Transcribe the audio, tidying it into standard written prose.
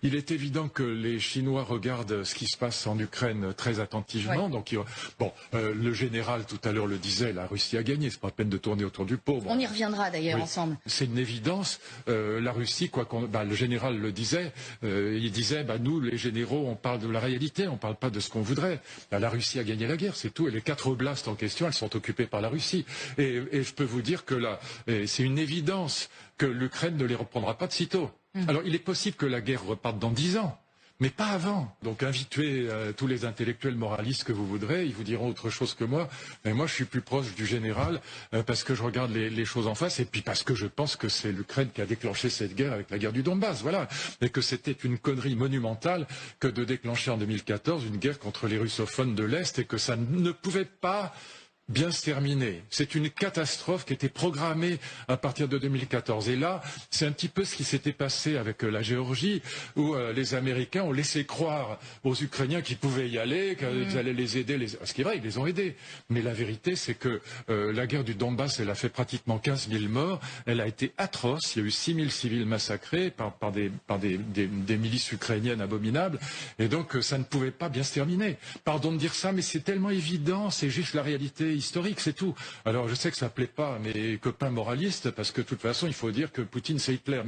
il est évident que les Chinois regardent ce qui se passe en Ukraine très attentivement. Ouais. Donc, le général tout à l'heure le disait, la Russie a gagné. C'est pas la peine de tourner autour du pot. Bon, On y reviendra d'ailleurs oui, ensemble. c'est une évidence. La Russie, le général le disait, il disait, nous, les généraux, on parle de la réalité, on parle pas de ce qu'on voudrait. La Russie a gagné la guerre, c'est tout. Et les 4 oblasts en question, elles sont occupées par la Russie. Et je peux vous dire que là, c'est une évidence que l'Ukraine ne les reprendra pas de sitôt. Alors, il est possible que la guerre reparte dans 10 ans. Mais pas avant. Donc invitez tous les intellectuels moralistes que vous voudrez, ils vous diront autre chose que moi. Mais moi, je suis plus proche du général parce que je regarde les choses en face et puis parce que je pense que c'est l'Ukraine qui a déclenché cette guerre avec la guerre du Donbass. Voilà. Et que c'était une connerie monumentale que de déclencher en 2014 une guerre contre les russophones de l'Est et que ça ne pouvait pas bien se terminer. C'est une catastrophe qui était programmée à partir de 2014. Et là, c'est un petit peu ce qui s'était passé avec la Géorgie, où les Américains ont laissé croire aux Ukrainiens qu'ils pouvaient y aller, qu'ils allaient les aider. Ce qui est vrai, ils les ont aidés. Mais la vérité, c'est que la guerre du Donbass, elle a fait pratiquement 15 000 morts. Elle a été atroce. Il y a eu 6 000 civils massacrés par des milices ukrainiennes abominables. Et donc, ça ne pouvait pas bien se terminer. Pardon de dire ça, mais c'est tellement évident. C'est juste la réalité historique, c'est tout. Alors je sais que ça plaît pas à mes copains moralistes parce que de toute façon il faut dire que Poutine c'est Hitler.